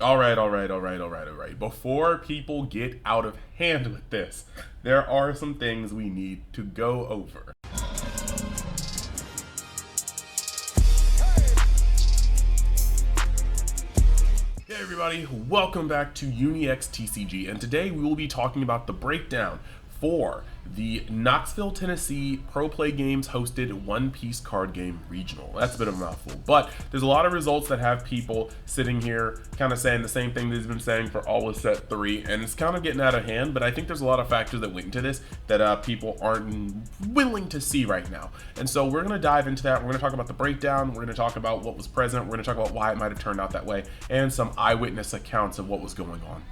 All right. Before people get out of hand with this, there are some things we need to go over. Hey everybody, welcome back to UniX TCG, and today we will be talking about the breakdown for the Knoxville, Tennessee Pro Play Games hosted One Piece card game regional. That's a bit of a mouthful, but there's a lot of results that have people sitting here kind of saying the same thing they've been saying for all of set 3, and it's kind of getting out of hand. But I think there's a lot of factors that went into this that people aren't willing to see right now, and so we're going to dive into that. We're going to talk about the breakdown, we're going to talk about what was present, we're going to talk about why it might have turned out that way, and some eyewitness accounts of what was going on.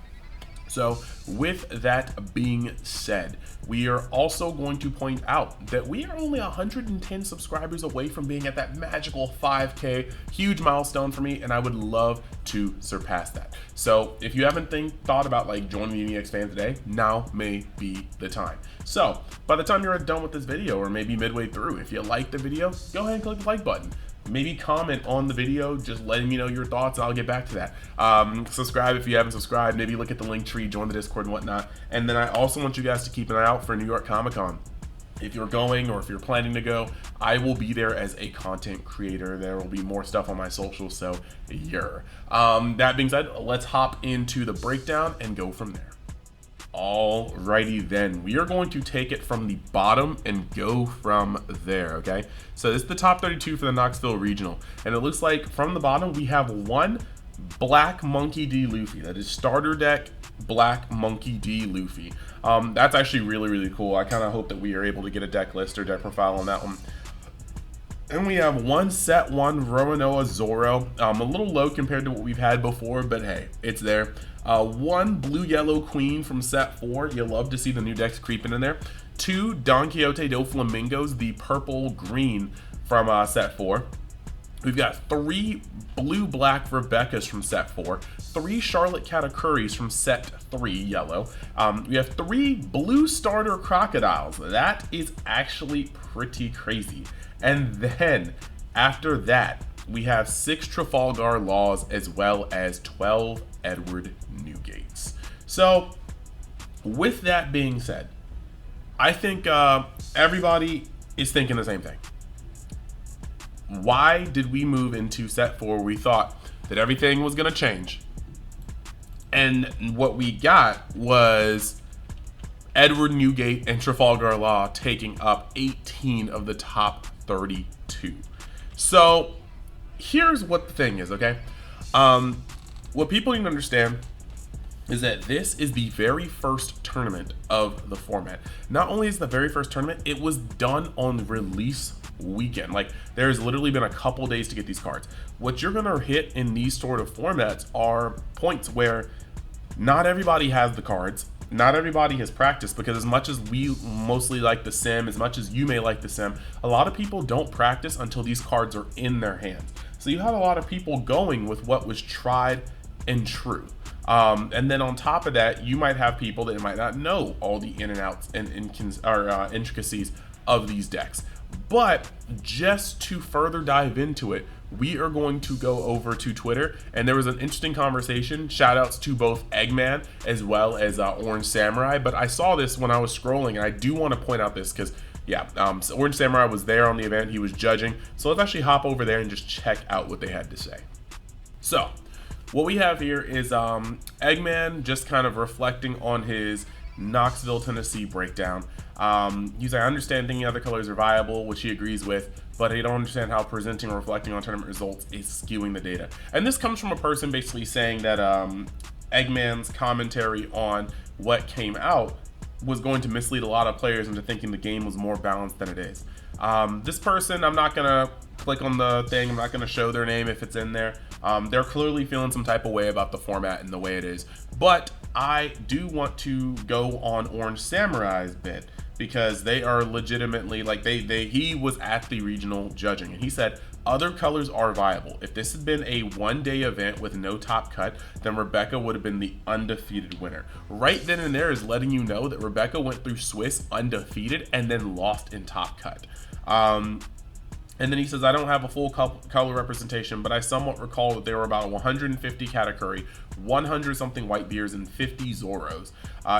So with that being said, we are also going to point out that we are only 110 subscribers away from being at that magical 5K, huge milestone for me, and I would love to surpass that. So if you haven't thought about like joining the UniX fan today, now may be the time. So by the time you're done with this video, or maybe midway through, if you like the video, go ahead and click the like button. Maybe comment on the video, just letting me know your thoughts, and I'll get back to that. Subscribe if you haven't subscribed. Maybe look at the link tree, join the Discord and whatnot. And then I also want you guys to keep an eye out for New York Comic Con. If you're going, or if you're planning to go, I will be there as a content creator. There will be more stuff on my socials, so that being said, let's hop into the breakdown and go from there. Alrighty then, we are going to take it from the bottom and go from there, okay? So this is the top 32 for the Knoxville Regional, and it looks like from the bottom we have one Black Monkey D. Luffy. That is starter deck Black Monkey D. Luffy. That's actually really cool. I kind of hope that we are able to get a deck list or deck profile on that one. And we have one set 1 Roronoa Zoro, a little low compared to what we've had before, but hey, it's there. One Blue Yellow Queen from set 4. You'll love to see the new decks creeping in there. 2 Don Quixote do Flamingos, the purple green from set 4. We've got 3 Blue Black Rebecca's from set 4. 3 Charlotte Katakuris from set 3 yellow. We have 3 Blue Starter Crocodiles. That is actually pretty crazy. And then after that, we have 6 Trafalgar Laws as well as 12 Edward Newgates. So with that being said, I think everybody is thinking the same thing. Why did we move into set 4? We thought that everything was going to change, and what we got was Edward Newgate and Trafalgar Law taking up 18 of the top 32. So here's what the thing is, okay? What people need to understand is that this is the very first tournament of the format. Not only is the very first tournament, it was done on release weekend. Like, there's literally been a couple days to get these cards. What you're gonna hit in these sort of formats are points where not everybody has the cards, not everybody has practiced, because as much as we mostly like the sim, as much as you may like the sim, a lot of people don't practice until these cards are in their hands. So you have a lot of people going with what was tried and true. And then on top of that, you might have people that might not know all the in and outs and intricacies of these decks. But just to further dive into it, we are going to go over to Twitter, and there was an interesting conversation. Shout outs to both Eggman as well as Orange Samurai. But I saw this when I was scrolling, and I do want to point out this because, so Orange Samurai was there on the event. He was judging. So let's actually hop over there and just check out what they had to say. So what we have here is Eggman just kind of reflecting on his Knoxville, Tennessee breakdown. He's like, I understand thinking other colors are viable, which he agrees with, but I don't understand how presenting or reflecting on tournament results is skewing the data. And this comes from a person basically saying that Eggman's commentary on what came out was going to mislead a lot of players into thinking the game was more balanced than it is. This person, I'm not gonna click on the thing, I'm not gonna show their name if it's in there. They're clearly feeling some type of way about the format and the way it is, but I do want to go on Orange Samurai's bit, because they are legitimately, like, he was at the regional judging, and he said other colors are viable. If this had been a one-day event with no top cut, then Rebecca would have been the undefeated winner. Right then and there is letting you know that Rebecca went through Swiss undefeated and then lost in top cut. And And then he says, I don't have a full color representation, but I somewhat recall that there were about 150 Katakuri, 100 something Whitebeards, and 50 Zoros.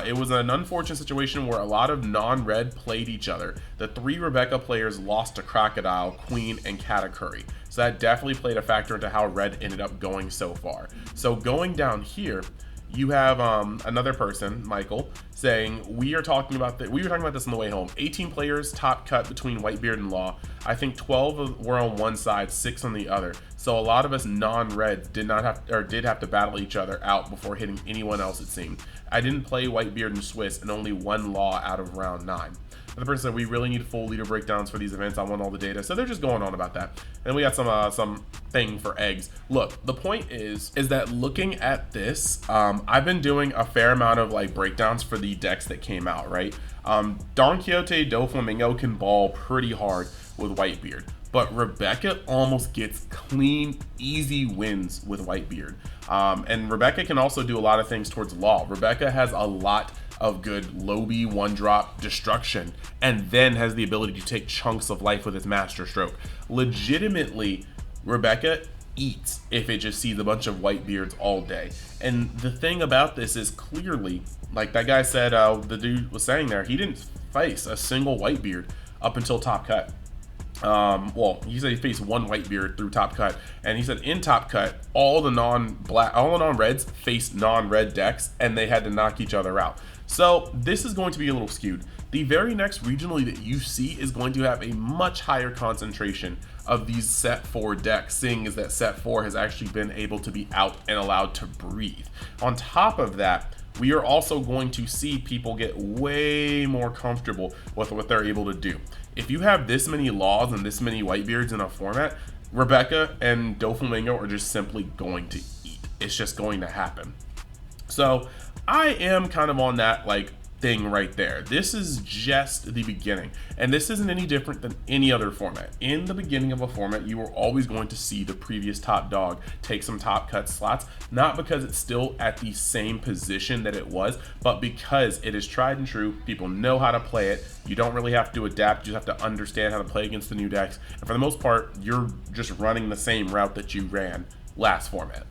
It was an unfortunate situation where a lot of non-red played each other. The 3 Rebecca players lost to Crocodile, Queen, and Katakuri. So that definitely played a factor into how red ended up going so far. So going down here, you have another person, Michael, saying, we were talking about this on the way home. 18 players top cut between Whitebeard and Law. I think 12 were on one side, 6 on the other. So a lot of us non-reds did have to battle each other out before hitting anyone else, it seemed. I didn't play Whitebeard and Swiss, and only 1 Law out of round 9. The person said, we really need full leader breakdowns for these events. I want all the data. So they're just going on about that. And we got some thing for eggs. Look, the point is that looking at this, I've been doing a fair amount of like breakdowns for the decks that came out, right? Don Quixote, Doflamingo can ball pretty hard with Whitebeard, but Rebecca almost gets clean, easy wins with Whitebeard. And Rebecca can also do a lot of things towards Law. Rebecca has a lot of good Lobby 1-drop destruction, and then has the ability to take chunks of life with its Master Stroke. Legitimately, Rebecca eats if it just sees a bunch of Whitebeards all day. And the thing about this is, clearly, like that guy said, the dude was saying there, he didn't face a single Whitebeard up until top cut. Well, he said he faced 1 Whitebeard through top cut, and he said in top cut, all the non-reds faced non-red decks, and they had to knock each other out. So this is going to be a little skewed. The very next regionally that you see is going to have a much higher concentration of these set 4 decks, seeing as that set 4 has actually been able to be out and allowed to breathe. On top of that, we are also going to see people get way more comfortable with what they're able to do. If you have this many Laws and this many Whitebeards in a format, Rebecca and Doflamingo are just simply going to eat. It's just going to happen. So I am kind of on that like thing right there. This is just the beginning, and this isn't any different than any other format. In the beginning of a format, you are always going to see the previous top dog take some top cut slots, not because it's still at the same position that it was, but because it is tried and true. People know how to play it. You don't really have to adapt. You just have to understand how to play against the new decks, and for the most part, you're just running the same route that you ran last format.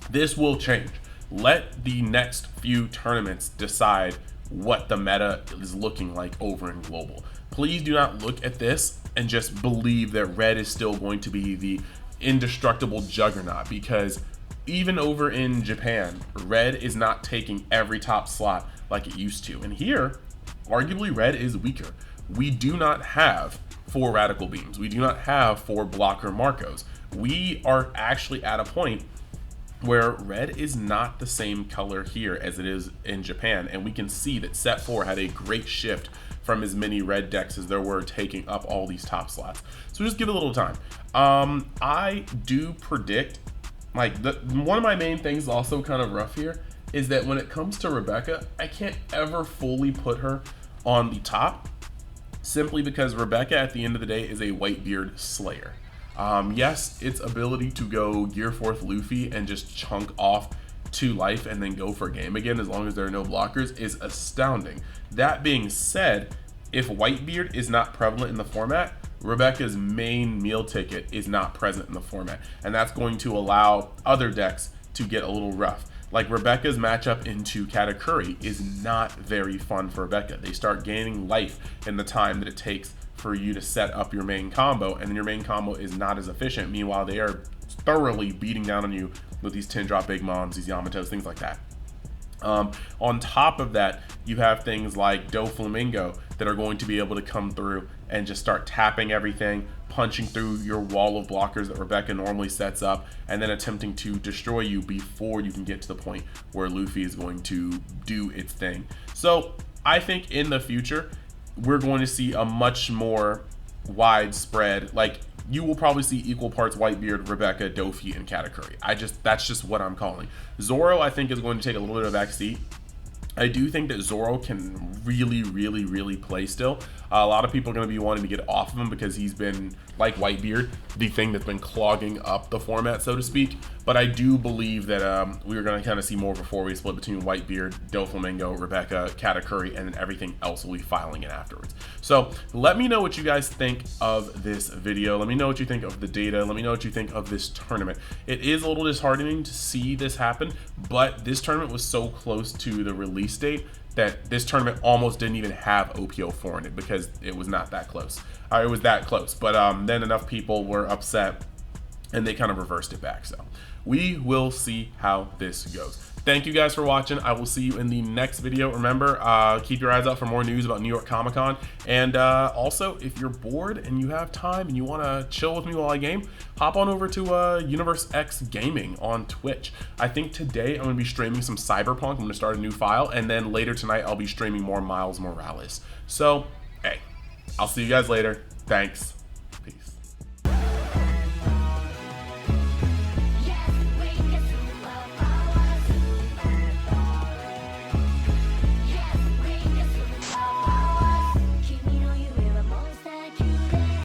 This will change. Let the next few tournaments decide what the meta is looking like over in global. Please do not look at this and just believe that red is still going to be the indestructible juggernaut, because even over in Japan, red is not taking every top slot like it used to. And here, arguably red is weaker. We do not have 4 radical beams. We do not have 4 blocker Marcos. We are actually at a point where red is not the same color here as it is in Japan, and we can see that set 4 had a great shift from as many red decks as there were taking up all these top slots. So just give it a little time. I do predict, like, one of my main things also kind of rough here is that when it comes to Rebecca, I can't ever fully put her on the top, simply because Rebecca at the end of the day is a Whitebeard slayer. Yes, its ability to go Gear 4th Luffy and just chunk off 2 life and then go for a game again as long as there are no blockers is astounding. That being said, if Whitebeard is not prevalent in the format, Rebecca's main meal ticket is not present in the format, and that's going to allow other decks to get a little rough. Like Rebecca's matchup into Katakuri is not very fun for Rebecca. They start gaining life in the time that it takes for you to set up your main combo, and then your main combo is not as efficient. Meanwhile, they are thoroughly beating down on you with these 10-drop big moms, these Yamatos, things like that. On top of that, you have things like Doflamingo that are going to be able to come through and just start tapping everything, punching through your wall of blockers that Rebecca normally sets up, and then attempting to destroy you before you can get to the point where Luffy is going to do its thing. So I think in the future, we're going to see a much more widespread, like, you will probably see equal parts Whitebeard, Rebecca, Dofi, and Katakuri. That's just what I'm calling. Zoro, I think, is going to take a little bit of a back seat. I do think that Zoro can really, really, really play still. A lot of people are going to be wanting to get off of him because he's been, like Whitebeard, the thing that's been clogging up the format, so to speak. But I do believe that we are going to kind of see more of a four-way split between Whitebeard, Doflamingo, Rebecca, Katakuri, and then everything else will be filing in afterwards. So let me know what you guys think of this video. Let me know what you think of the data. Let me know what you think of this tournament. It is a little disheartening to see this happen, but this tournament was so close to the release date that this tournament almost didn't even have OP04 in it because it was not that close. It was that close, but then enough people were upset and they kind of reversed it back. So we will see how this goes. Thank you guys for watching. I will see you in the next video. Remember, keep your eyes out for more news about New York Comic Con. And also, if you're bored and you have time and you want to chill with me while I game, hop on over to Universe X Gaming on Twitch. I think today I'm going to be streaming some Cyberpunk. I'm going to start a new file. And then later tonight, I'll be streaming more Miles Morales. So, hey, I'll see you guys later. Thanks.